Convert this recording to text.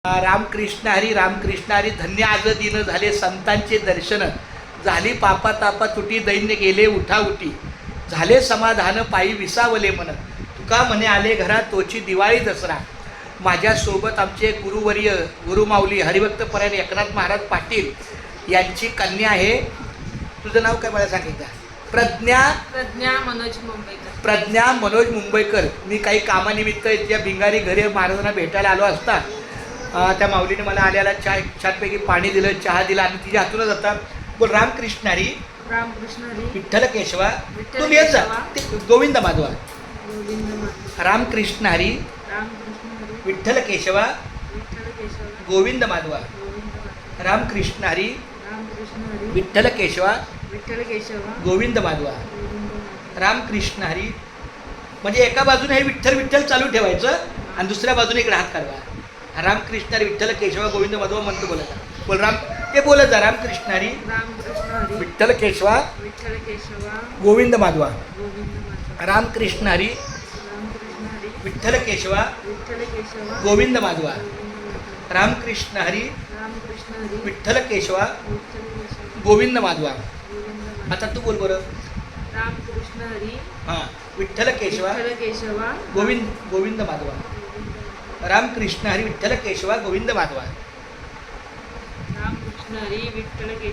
रामकृष्ण हरी धन्य आज दिन झाले संतांचे दर्शन, झाली पापा तापा तुटी दैन्य गेले उठा उठी, झाले समाधान पायी विसावले मन, तुका म्हणे आले घरात तोची दिवाळी दसरा. माझ्यासोबत आमचे गुरुवर्य गुरुमाऊली हरिभक्तपरायण एकनाथ महाराज पाटील यांची कन्या आहे. तुझं नाव काय मला सांगितलं? प्रज्ञा मनोज मुंबईकर. मी काही कामानिमित्त त्या भिंगारी घरी महाराजांना भेटायला आलो असता त्या माऊलीने मला आल्याला चहा छानपैकी पाणी दिलं, चहा दिला आणि तिच्या हातूनच जातात. बोल रामकृष्ण हरी विठ्ठल केशवा. तू लिहित जा ते गोविंद माधवा. रामकृष्ण हरी विठ्ठल केशवा गोविंद माधवा. रामकृष्ण हरी विठ्ठल केशवा गोविंद माधवा. रामकृष्ण हरी म्हणजे एका बाजूने हे विठ्ठल विठ्ठल चालू ठेवायचं आणि दुसऱ्या बाजूने इकडे हात काढवा. रामकृष्ण हरी विठ्ठल केशवा गोविंद माधवा म्हणतो बोलायचा. बोल राम ते बोलत जा. रामकृष्ण हरी विठ्ठल केशवा गोविंद माधवा. रामकृष्ण हरी विठ्ठल केशवा गोविंद माधवा. रामकृष्ण हरी विठ्ठल केशवा गोविंद माधवा. आता तू बोल बरं. रामकृष्ण हरी हां विठ्ठल केशवा गोविंद माधवा. रामकृष्ण हरी विठ्ठल केशवा गोविंद माधवा. रामकृष्ण हरी विठ्ठल केशव